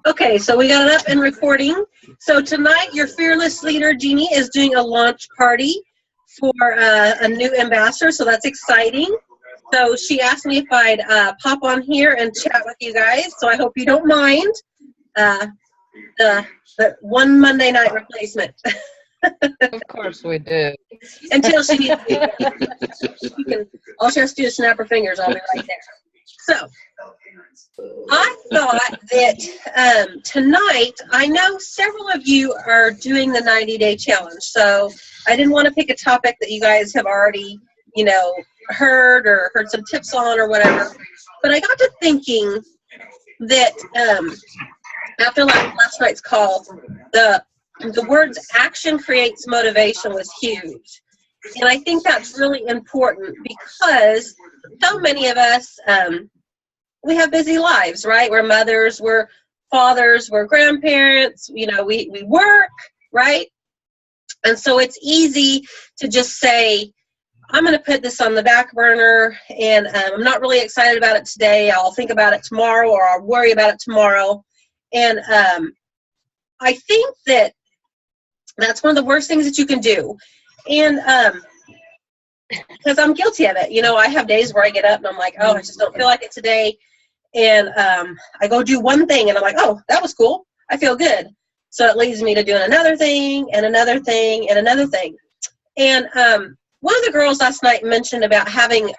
Okay, so we got it up and recording. So tonight, your fearless leader, Jeannie, is doing a launch party for a new ambassador, so that's exciting. So she asked me if I'd pop on here and chat with you guys, so I hope you don't mind the one Monday night replacement. Of course we do. Until she needs me. All she has to do is snap her fingers, I'll be right there. So, I thought that tonight, I know several of you are doing the 90-day challenge, so I didn't want to pick a topic that you guys have already, heard or heard some tips on or whatever, but I got to thinking that after last night's call, the words action creates motivation was huge. And I think that's really important because so many of us, we have busy lives, right? We're mothers, we're fathers, we're grandparents, we work, right? And so it's easy to just say, I'm going to put this on the back burner and I'm not really excited about it today. I'll think about it tomorrow or I'll worry about it tomorrow. And I think that that's one of the worst things that you can do. And because I'm guilty of it. I have days where I get up and I'm like, oh, I just don't feel like it today. And I go do one thing and I'm like, oh, that was cool. I feel good. So it leads me to doing another thing and another thing and another thing. And one of the girls last night mentioned about having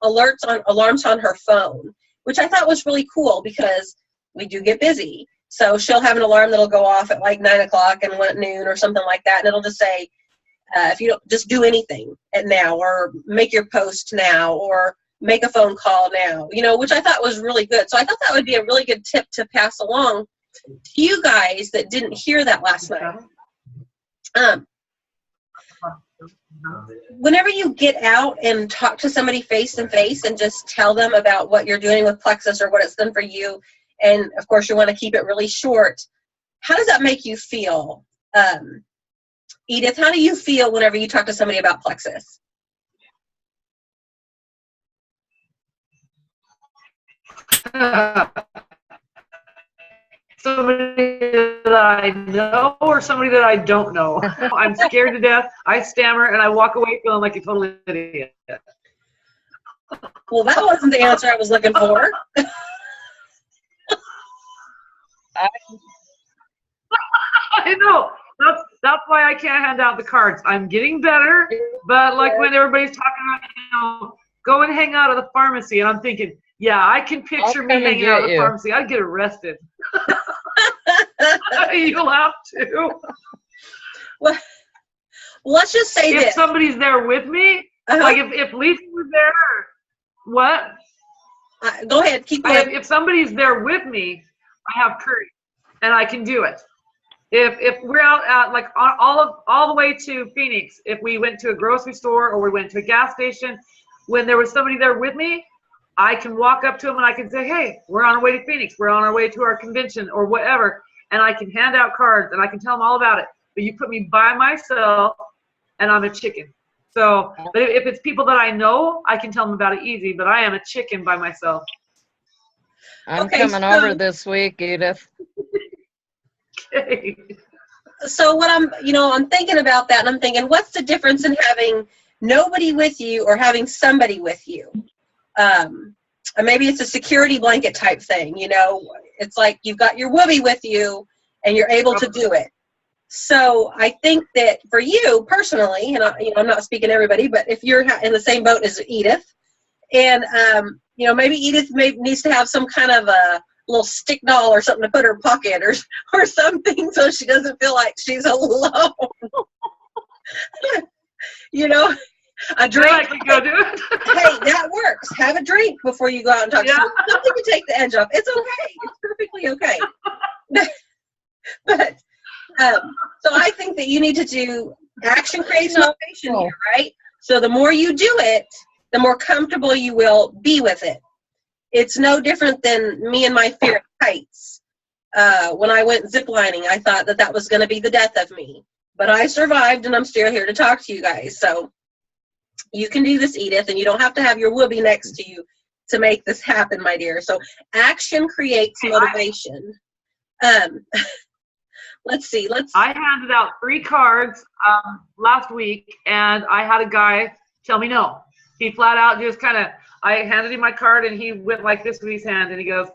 alarms on her phone, which I thought was really cool because we do get busy. So she'll have an alarm that'll go off at like 9 o'clock and 1 at noon or something like that. And it'll just say, if you don't just do anything at now or make your post now or make a phone call now, which I thought was really good. So I thought that would be a really good tip to pass along to you guys that didn't hear that last night. Whenever you get out and talk to somebody face to face and just tell them about what you're doing with Plexus or what it's done for you, and of course you want to keep it really short, how does that make you feel? Edith, how do you feel whenever you talk to somebody about Plexus? Somebody that I know or somebody that I don't know. I'm scared to death. I stammer and I walk away feeling like a total idiot. Well, that wasn't the answer I was looking for. I know. That's why I can't hand out the cards. I'm getting better, but like when everybody's talking about, go and hang out at the pharmacy, and I'm thinking, yeah, I can picture me hanging out at the pharmacy. I'd get arrested. You'll have to. Well, let's just say if somebody's there with me, like if Lisa was there, what? Go ahead, keep going. If somebody's there with me, I have courage, and I can do it. If we're out at like all the way to Phoenix, if we went to a grocery store or we went to a gas station, when there was somebody there with me, I can walk up to them and I can say, hey, we're on our way to Phoenix. We're on our way to our convention or whatever. And I can hand out cards and I can tell them all about it. But you put me by myself and I'm a chicken. So, but if it's people that I know, I can tell them about it easy. But I am a chicken by myself. I'm coming over this week, Edith. Okay. So what I'm thinking about that and I'm thinking, what's the difference in having nobody with you or having somebody with you? Maybe it's a security blanket type thing, it's like you've got your whoopee with you and you're able to do it. So I think that for you personally, and I'm not speaking to everybody, but if you're in the same boat as Edith, and maybe Edith needs to have some kind of a little stick doll or something to put in her pocket or something so she doesn't feel like she's alone. A drink. Go do it. Hey, that works. Have a drink before you go out and talk to someone. Something to take the edge off. It's okay. It's perfectly okay. But so I think that you need to do action creates motivation here, right? So the more you do it, the more comfortable you will be with it. It's no different than me and my fear of heights. When I went ziplining, I thought that was going to be the death of me. But I survived, and I'm still here to talk to you guys. So you can do this, Edith, and you don't have to have your whoopee next to you to make this happen, my dear. So action creates motivation. Let's see. I handed out 3 cards last week, and I had a guy tell me no. He flat out just kind of, I handed him my card, and he went like this with his hand, and he goes,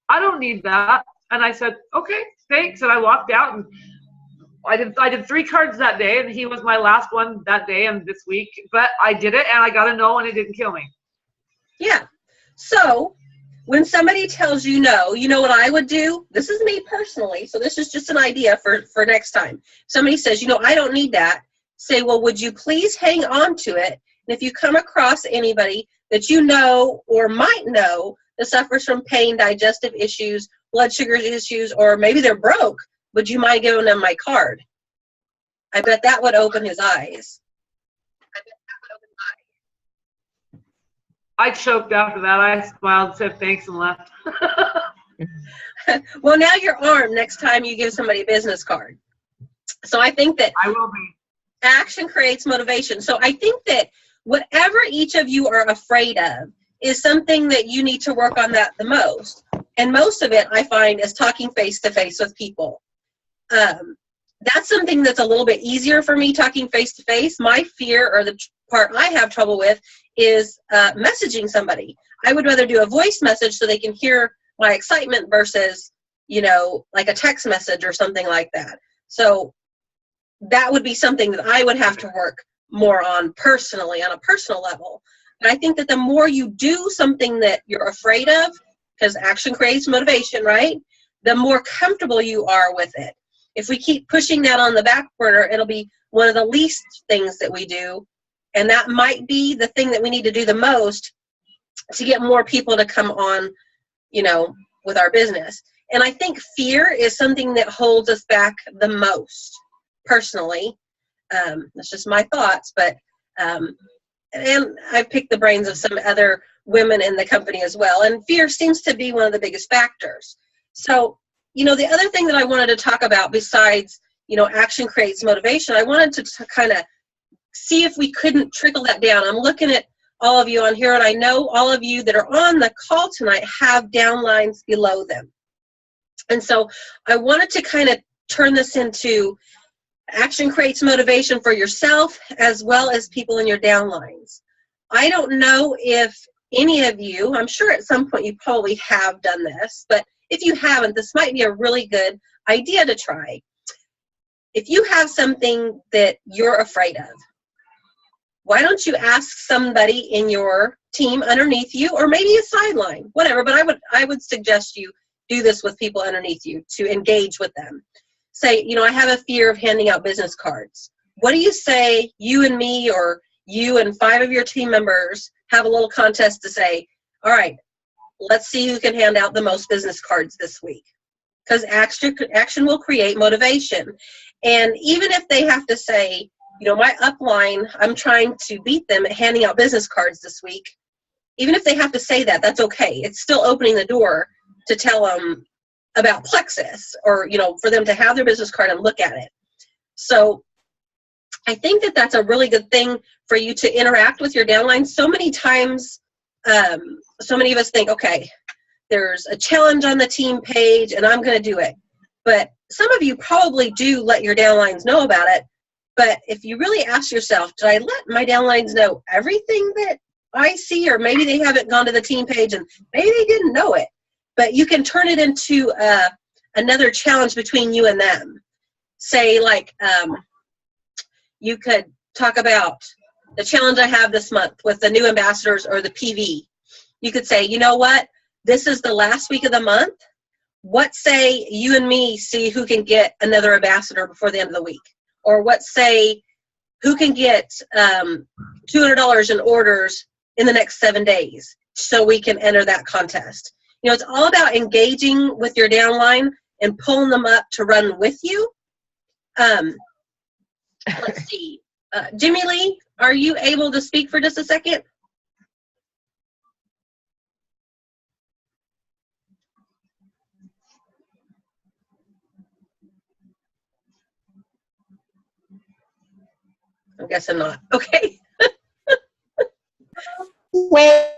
I don't need that. And I said, okay, thanks. And I walked out, and I did 3 cards that day, and he was my last one that day and this week. But I did it, and I got a no, and it didn't kill me. Yeah. So when somebody tells you no, you know what I would do? This is me personally, so this is just an idea for next time. Somebody says, you know, I don't need that. Say, well, would you please hang on to it? And if you come across anybody that you know or might know that suffers from pain, digestive issues, blood sugar issues, or maybe they're broke, would you mind giving them my card? I bet that would open his eyes. I choked after that. I smiled, said thanks, and left. Well, now you're armed next time you give somebody a business card. So I think that I will be. Action creates motivation. So I think that whatever each of you are afraid of is something that you need to work on that the most. And most of it, I find, is talking face-to-face with people. That's something that's a little bit easier for me, talking face-to-face. My fear, or the part I have trouble with, is messaging somebody. I would rather do a voice message so they can hear my excitement versus, you know, like a text message or something like that. So that would be something that I would have to work more on personally, on a personal level. And I think that the more you do something that you're afraid of, because action creates motivation, right? The more comfortable you are with it. If we keep pushing that on the back burner, it'll be one of the least things that we do. And that might be the thing that we need to do the most to get more people to come on, you know, with our business. And I think fear is something that holds us back the most, personally. That's just my thoughts, but and I've picked the brains of some other women in the company as well. And fear seems to be one of the biggest factors. So, you know, the other thing that I wanted to talk about besides, you know, action creates motivation, I wanted to kind of see if we couldn't trickle that down. I'm looking at all of you on here, and I know all of you that are on the call tonight have downlines below them. And so I wanted to kind of turn this into action creates motivation for yourself as well as people in your downlines. I don't know if any of you, I'm sure at some point you probably have done this, but if you haven't, this might be a really good idea to try. If you have something that you're afraid of, why don't you ask somebody in your team underneath you, or maybe a sideline, whatever, but I would suggest you do this with people underneath you to engage with them. Say, you know, I have a fear of handing out business cards. What do you say, you and me, or you and 5 of your team members have a little contest to say, all right, let's see who can hand out the most business cards this week. Because action will create motivation. And even if they have to say, you know, my upline, I'm trying to beat them at handing out business cards this week. Even if they have to say that, that's okay. It's still opening the door to tell them about Plexus, or, you know, for them to have their business card and look at it. So I think that that's a really good thing for you to interact with your downline. So many times, so many of us think, okay, there's a challenge on the team page and I'm going to do it. But some of you probably do let your downlines know about it. But if you really ask yourself, did I let my downlines know everything that I see? Or maybe they haven't gone to the team page and maybe they didn't know it. But you can turn it into another challenge between you and them. Say, like, you could talk about the challenge I have this month with the new ambassadors or the PV. You could say, you know what? This is the last week of the month. What say you and me see who can get another ambassador before the end of the week? Or what say who can get $200 in orders in the next 7 days so we can enter that contest? You know, it's all about engaging with your downline and pulling them up to run with you. Let's see. Jimmy Lee, are you able to speak for just a second? I'm guessing not. Okay. Wait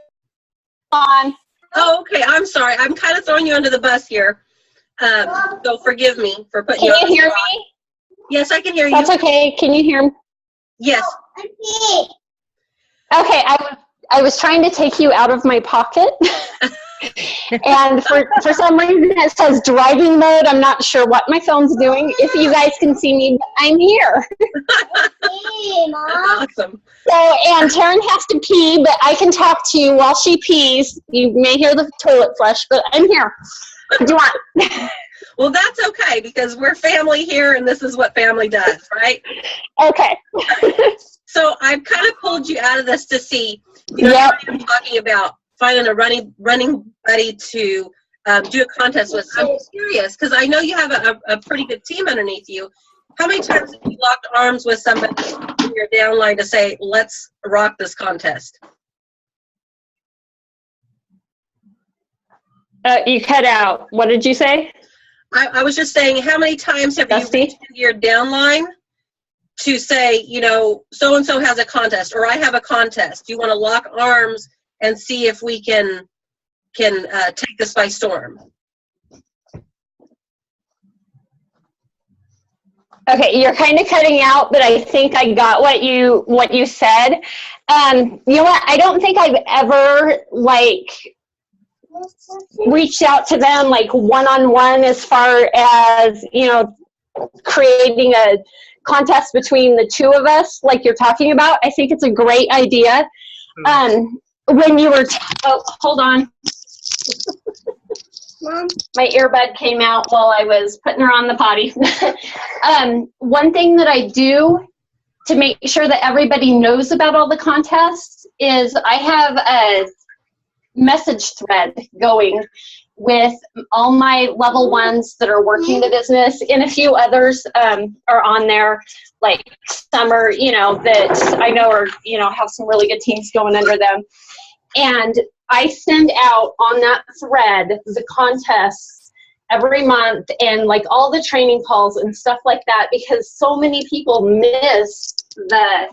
on. Oh, okay. I'm sorry. I'm kind of throwing you under the bus here. So forgive me for putting you. you on. Can you hear me? Yes, I can hear you. That's okay. Can you hear me? Yes. Okay, I was trying to take you out of my pocket. And for some reason it says driving mode. I'm not sure what my phone's doing. If you guys can see me, I'm here. Awesome. So, and Taryn has to pee, but I can talk to you while she pees. You may hear the toilet flush, but I'm here. What do you want? Well, that's okay because we're family here and this is what family does, right? Okay. So I've kind of pulled you out of this to see, you're talking about finding a running buddy to do a contest with. I'm curious because I know you have a pretty good team underneath you. How many times have you locked arms with somebody in your downline to say, let's rock this contest? You cut out. What did you say? I was just saying, how many times have you reached into your downline to say, you know, so-and-so has a contest or I have a contest. Do you want to lock arms and see if we can take this by storm? Okay, you're kind of cutting out, but I think I got what you said. You know what? I don't think I've ever reached out to them like one-on-one as far as, you know, creating a contest between the two of us like you're talking about. I think it's a great idea. When you were hold on. Mom, my earbud came out while I was putting her on the potty. One thing that I do to make sure that everybody knows about all the contests is I have a message thread going with all my level ones that are working the business, and a few others are on there, like Summer, you know, that I know are, you know, have some really good teams going under them. And I send out on that thread the contests every month and like all the training calls and stuff like that, because so many people miss the,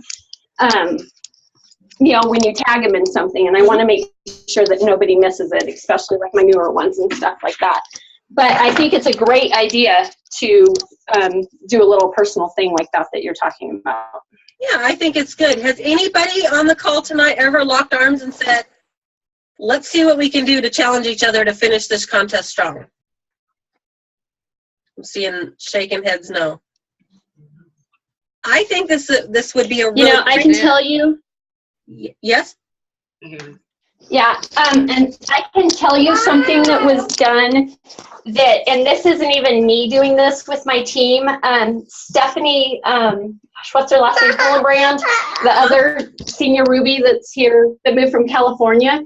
you know, when you tag them in something, and I want to make sure that nobody misses it, especially like my newer ones and stuff like that. But I think it's a great idea to do a little personal thing like that you're talking about. Yeah, I think it's good. Has anybody on the call tonight ever locked arms and said, let's see what we can do to challenge each other to finish this contest strong? I'm seeing shaking heads no. I think this would be a really, you know, I can tell you. Yes? Yeah, and I can tell you something that was done that, and this isn't even me doing this with my team. Stephanie, what's her last name? Hillenbrand, the other senior Ruby that's here, that moved from California.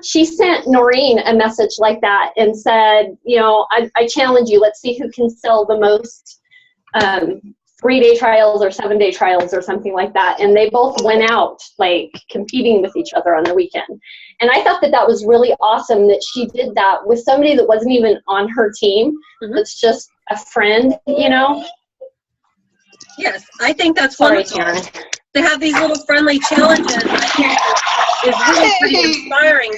She sent Noreen a message like that and said, you know, I challenge you. Let's see who can sell the most 3-day trials or 7-day trials or something like that. And they both went out like competing with each other on the weekend. And I thought that was really awesome that she did that with somebody that wasn't even on her team. That's just a friend, you know? Yes, I think that's wonderful. To have these little friendly challenges, I think is really pretty inspiring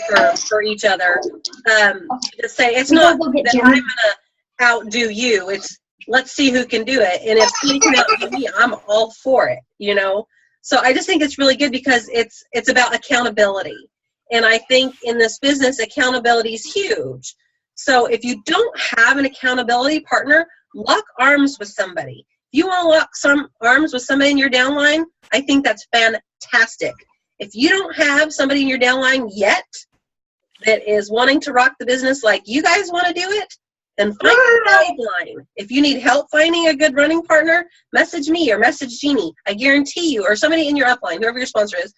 for each other. To say it's not that I'm going to outdo you. It's let's see who can do it. And if he can outdo me, I'm all for it, you know? So I just think it's really good because it's about accountability. And I think in this business, accountability is huge. So if you don't have an accountability partner, lock arms with somebody. If you want to lock some arms with somebody in your downline, I think that's fantastic. If you don't have somebody in your downline yet that is wanting to rock the business like you guys want to do it, then find your guideline. If you need help finding a good running partner, message me or message Jeannie. I guarantee you, or somebody in your upline, whoever your sponsor is,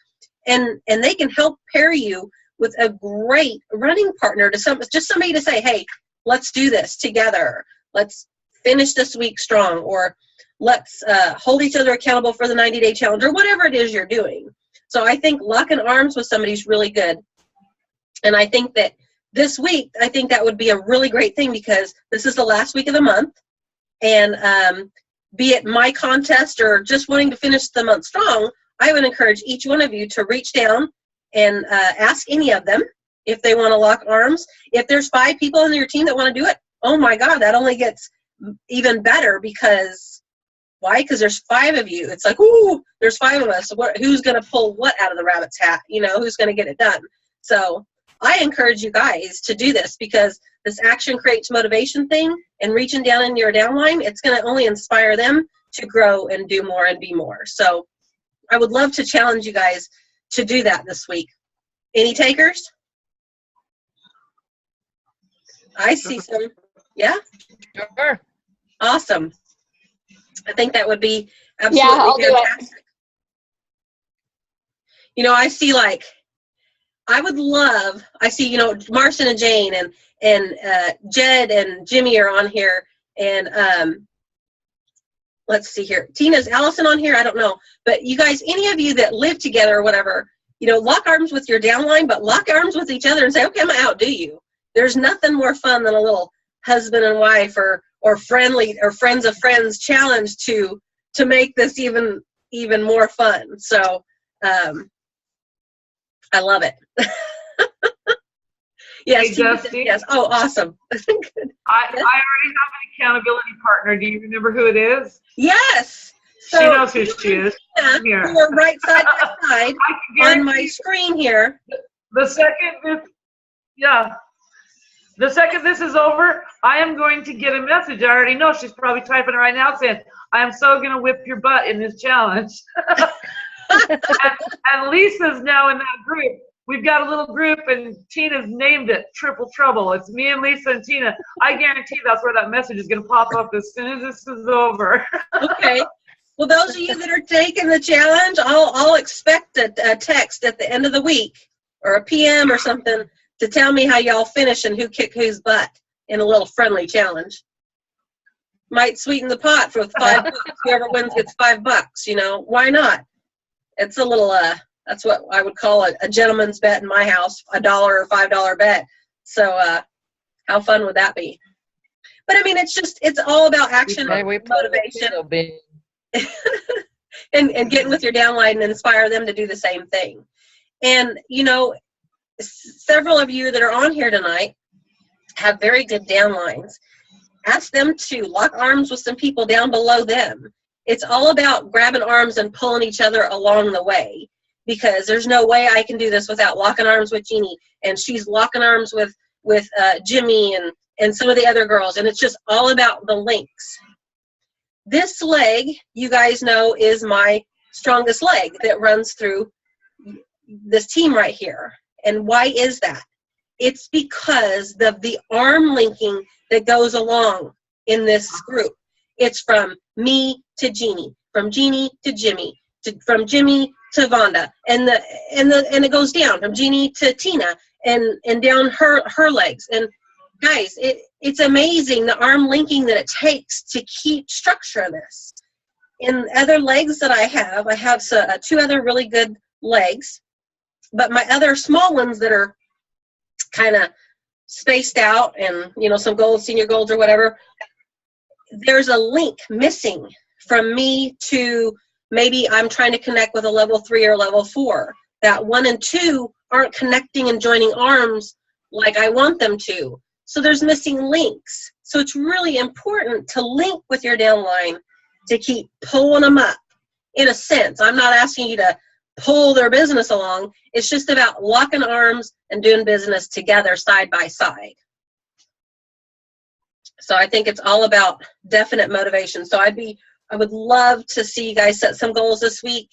and they can help pair you with a great running partner, just somebody to say, hey, let's do this together. Let's finish this week strong, or let's hold each other accountable for the 90-day challenge, or whatever it is you're doing. So I think locking arms with somebody is really good. And I think that this week, I think that would be a really great thing because this is the last week of the month. And be it my contest or just wanting to finish the month strong, I would encourage each one of you to reach down and ask any of them if they want to lock arms. If there's 5 people on your team that want to do it, oh my God, that only gets even better because, why? Because there's 5 of you. It's like, ooh, there's 5 of us. So who's going to pull what out of the rabbit's hat? You know, who's going to get it done? So I encourage you guys to do this because this action creates motivation thing and reaching down in your downline, it's going to only inspire them to grow and do more and be more. So I would love to challenge you guys to do that this week. Any takers? I see some. Yeah? Sure. Awesome. I think that would be absolutely I'll fantastic. do it. You know, I see like, I see, you know, Marson and Jane and Jed and Jimmy are on here. And let's see here. Tina's Allison on here? I don't know. But you guys, any of you that live together or whatever, you know, lock arms with your downline, but lock arms with each other and say, okay, I'm going to outdo you. There's nothing more fun than a little husband and wife or friendly or friends of friends challenge to make this even more fun. So I love it. Yes, Hey, yes. Oh, awesome. Good. I already have an accountability partner. Do you remember who it is? Yes. So She knows who she is. Yeah, Here. we're right side by side I on my screen here. The second this is over, I am going to get a message. I already know she's probably typing it right now saying, I am so going to whip your butt in this challenge. and Lisa's now in that group. We've got a little group, and Tina's named it Triple Trouble. It's me and Lisa and Tina. I guarantee that's where that message is going to pop up as soon as this is over. Okay. Well, those of you that are taking the challenge, I'll expect a text at the end of the week or a PM or something to tell me how y'all finish and who kicked whose butt in a little friendly challenge. Might sweeten the pot for $5. Whoever wins gets $5. You know, why not? It's a little that's what I would call a gentleman's bet in my house, $1 or $5 bet. So how fun would that be? But I mean, it's all about action, motivation, and getting with your downline and inspire them to do the same thing. And you know, several of you that are on here tonight have very good downlines. Ask them to lock arms with some people down below them. It's all about grabbing arms and pulling each other along the way, because there's no way I can do this without locking arms with Jeannie, and she's locking arms with Jimmy and some of the other girls, and it's just all about the links. This leg, you guys know, is my strongest leg that runs through this team right here. And why is that? It's because of the arm linking that goes along in this group. It's from me to Jeannie, from Jeannie to Jimmy, from Jimmy to Vonda, and it goes down from Jeannie to Tina and down her legs. And guys, it's amazing the arm linking that it takes to keep structure of this. In other legs that I have 2 other really good legs, but my other small ones that are kind of spaced out and, you know, some gold, senior golds or whatever, there's a link missing from me to maybe I'm trying to connect with a level 3 or level 4. That 1 and 2 aren't connecting and joining arms like I want them to. So there's missing links. So it's really important to link with your downline to keep pulling them up. In a sense, I'm not asking you to pull their business along. It's just about locking arms and doing business together side by side. So I think it's all about definite motivation. So I would love to see you guys set some goals this week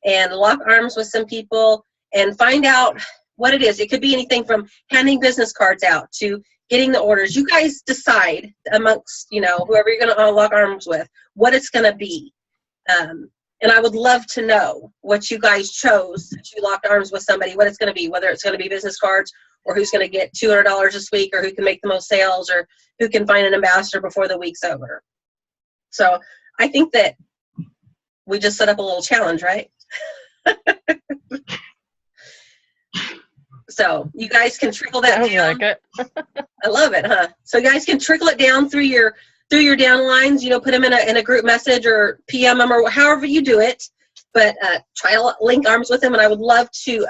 and lock arms with some people and find out what it is. It could be anything from handing business cards out to getting the orders. You guys decide amongst, you know, whoever you're going to lock arms with, what it's going to be. And I would love to know what you guys chose to lock arms with somebody, what it's going to be, whether it's going to be business cards or who's going to get $200 this week or who can make the most sales or who can find an ambassador before the week's over. So I think that we just set up a little challenge, right? So you guys can trickle that down. I like it. I love it, huh? So you guys can trickle it down through your downlines, you know, put them in a group message or PM them or however you do it, but try to link arms with them, and I would love to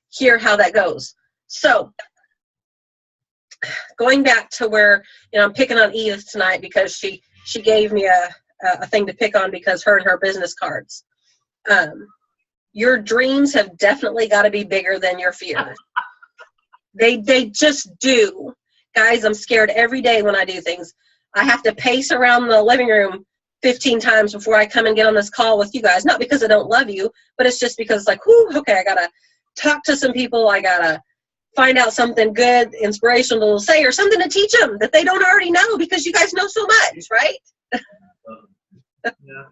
hear how that goes. So going back to where, I'm picking on Edith tonight because she gave me a thing to pick on because her and her business cards. Your dreams have definitely got to be bigger than your fears. They just do. Guys, I'm scared every day when I do things. I have to pace around the living room 15 times before I come and get on this call with you guys. Not because I don't love you, but it's just because it's like, whew, okay, I got to talk to some people. I got to find out something good, inspirational to say, or something to teach them that they don't already know because you guys know so much, right? Yeah.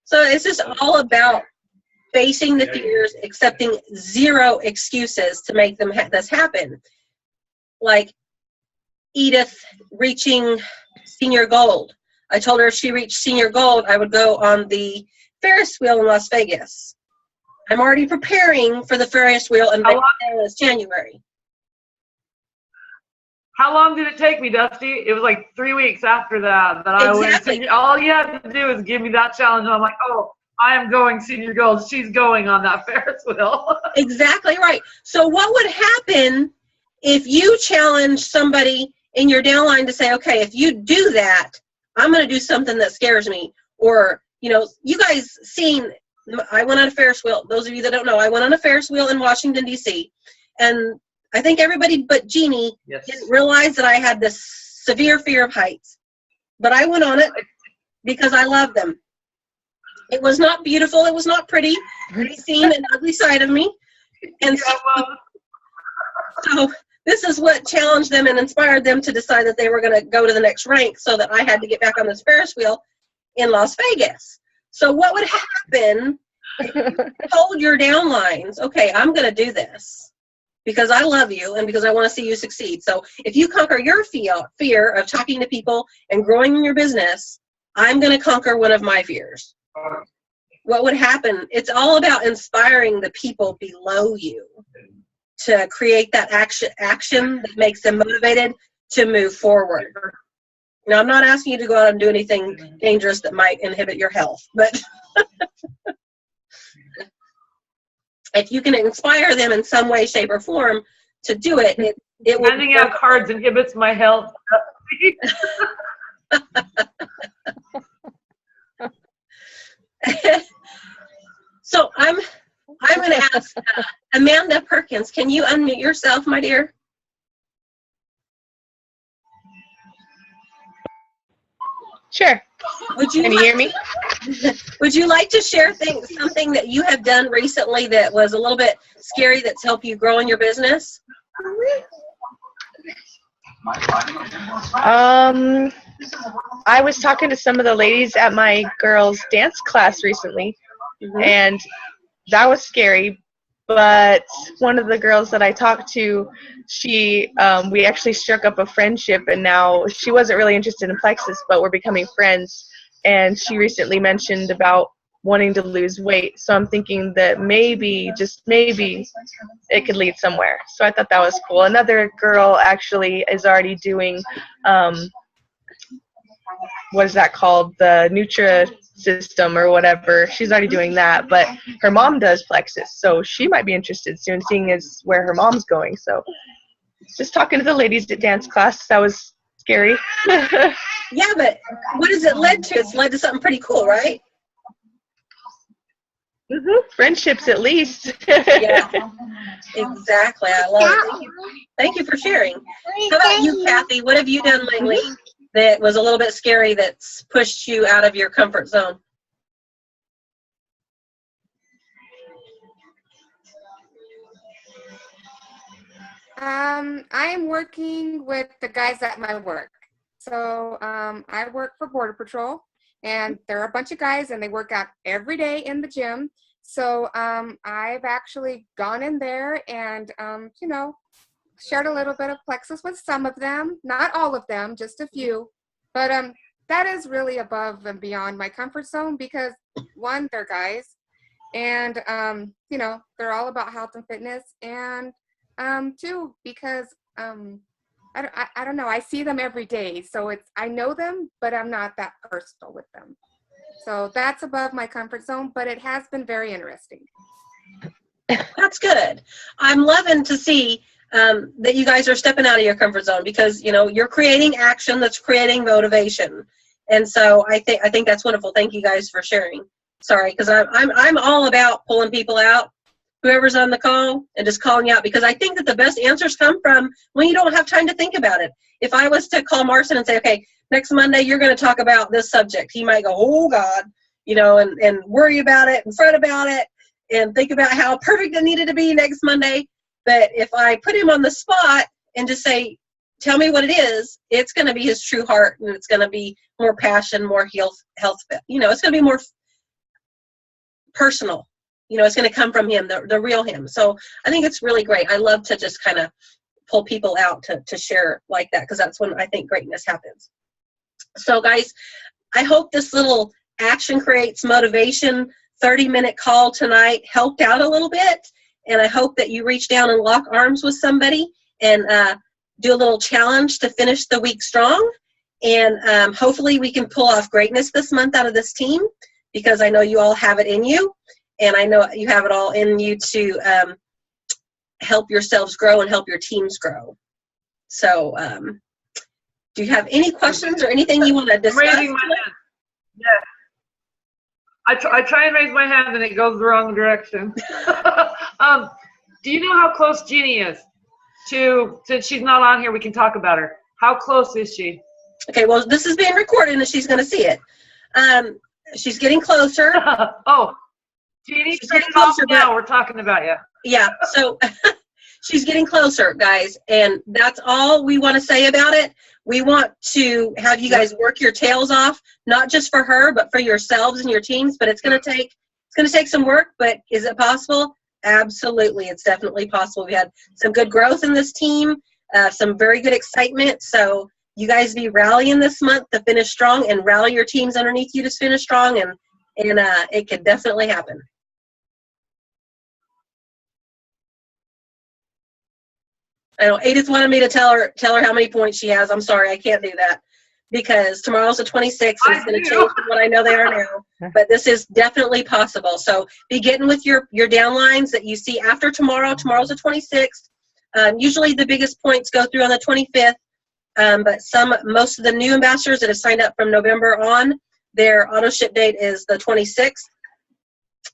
So it's just all about facing the fears, accepting zero excuses to make them this happen. Like Edith reaching senior gold. I told her if she reached senior gold, I would go on the Ferris wheel in Las Vegas. I'm already preparing for the Ferris wheel in Vegas this January. How long did it take me, Dusty? It was like 3 weeks after that Exactly. I went. All you had to do is give me that challenge, and I'm like, oh, I am going senior gold. She's going on that Ferris wheel. Exactly right. So what would happen if you challenge somebody in your downline to say, okay, if you do that, I'm going to do something that scares me? Or, you guys seen, I went on a Ferris wheel. Those of you that don't know, I went on a Ferris wheel in Washington, D.C. And I think everybody but Jeannie didn't realize that I had this severe fear of heights. But I went on it because I love them. It was not beautiful. It was not pretty. They seen an ugly side of me. And so this is what challenged them and inspired them to decide that they were going to go to the next rank so that I had to get back on this Ferris wheel in Las Vegas. So what would happen if you told your downlines, okay, I'm going to do this because I love you and because I want to see you succeed. So if you conquer your fear of talking to people and growing in your business, I'm going to conquer one of my fears. What would happen? It's all about inspiring the people below you to create that action that makes them motivated to move forward. Now, I'm not asking you to go out and do anything dangerous that might inhibit your health, but if you can inspire them in some way, shape, or form to do it, it will. Handing out cards inhibits my health. So I'm going to ask Amanda Perkins. Can you unmute yourself, my dear? Sure. Can you hear me? Would you like to share something that you have done recently that was a little bit scary that's helped you grow in your business? I was talking to some of the ladies at my girls' dance class recently, and that was scary. But one of the girls that I talked to, we actually struck up a friendship, and now she wasn't really interested in plexus, but we're becoming friends. And she recently mentioned about wanting to lose weight. So I'm thinking that maybe, just maybe, it could lead somewhere. So I thought that was cool. Another girl actually is already doing, what is that called? The Nutrisystem or whatever. She's already doing that, but her mom does plexus. So she might be interested soon, seeing as where her mom's going. So just talking to the ladies at dance class, that was scary. Yeah, but what has it led to? It's led to something pretty cool, right? Friendships, at least. Yeah, exactly. I love it. Thank you for sharing. How about you, Kathy? What have you done lately that was a little bit scary that's pushed you out of your comfort zone? I am working with the guys at my work. So I work for Border Patrol, and there are a bunch of guys, and they work out every day in the gym. So I've actually gone in there and, shared a little bit of plexus with some of them, not all of them, just a few. But that is really above and beyond my comfort zone because, one, they're guys, and, they're all about health and fitness, and two, because I don't know, I see them every day, so I know them, but I'm not that personal with them. So that's above my comfort zone, but it has been very interesting. That's good. I'm loving to see that you guys are stepping out of your comfort zone, because you're creating action that's creating motivation. And so I think that's wonderful. Thank you guys for sharing. Sorry, because I'm all about pulling people out, whoever's on the call, and just calling you out, because I think that the best answers come from when you don't have time to think about it. If I was to call Marcin and say, okay, next Monday you're going to talk about this subject, he might go, oh God, and worry about it and fret about it and think about how perfect it needed to be next Monday. But if I put him on the spot and just say, tell me what it is, it's going to be his true heart, and it's going to be more passion, more health, it's going to be more personal. It's going to come from him, the real him. So I think it's really great. I love to just kind of pull people out to share like that, because that's when I think greatness happens. So guys, I hope this little action creates motivation 30-minute call tonight helped out a little bit. And I hope that you reach down and lock arms with somebody and do a little challenge to finish the week strong. And hopefully we can pull off greatness this month out of this team, because I know you all have it in you. And I know you have it all in you to help yourselves grow and help your teams grow. So do you have any questions or anything you want to discuss? I'm raising my hand. Yes. I try and raise my hand and it goes the wrong direction. Do you know how close Jeannie is since she's not on here, we can talk about her. How close is she? Okay, well, this is being recorded and she's going to see it. She's getting closer. Oh, Jeannie, turn it off now. We're talking about you. Yeah, so she's getting closer, guys, and that's all we want to say about it. We want to have you guys work your tails off, not just for her, but for yourselves and your teams. But it's going to take some work. But is it possible? Absolutely, it's definitely possible. We had some good growth in this team, some very good excitement. So you guys be rallying this month to finish strong, and rally your teams underneath you to finish strong, and it could definitely happen. I know Edith wanted me to tell her how many points she has. I'm sorry, I can't do that, because tomorrow's the 26th, and it's going to change from what I know they are now. But this is definitely possible. So be getting with your downlines that you see after tomorrow. Tomorrow's the 26th. Usually the biggest points go through on the 25th, but most of the new ambassadors that have signed up from November on, their auto ship date is the 26th.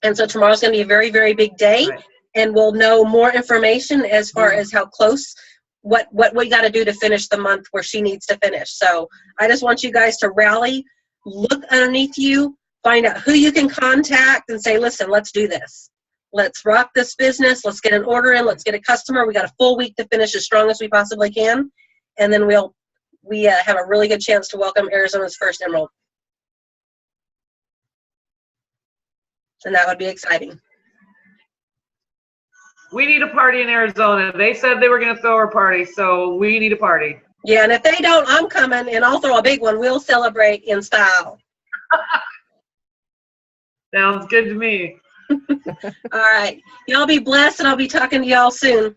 And so tomorrow's going to be a very, very big day. Right. And we'll know more information as far as how close, what we got to do to finish the month where she needs to finish. So I just want you guys to rally, look underneath you, find out who you can contact and say, listen, let's do this. Let's rock this business. Let's get an order in. Let's get a customer. We got a full week to finish as strong as we possibly can. And then we have a really good chance to welcome Arizona's first Emerald. And that would be exciting. We need a party in Arizona. They said they were going to throw a party, so we need a party. Yeah, and if they don't, I'm coming, and I'll throw a big one. We'll celebrate in style. Sounds good to me. All right. Y'all be blessed, and I'll be talking to y'all soon.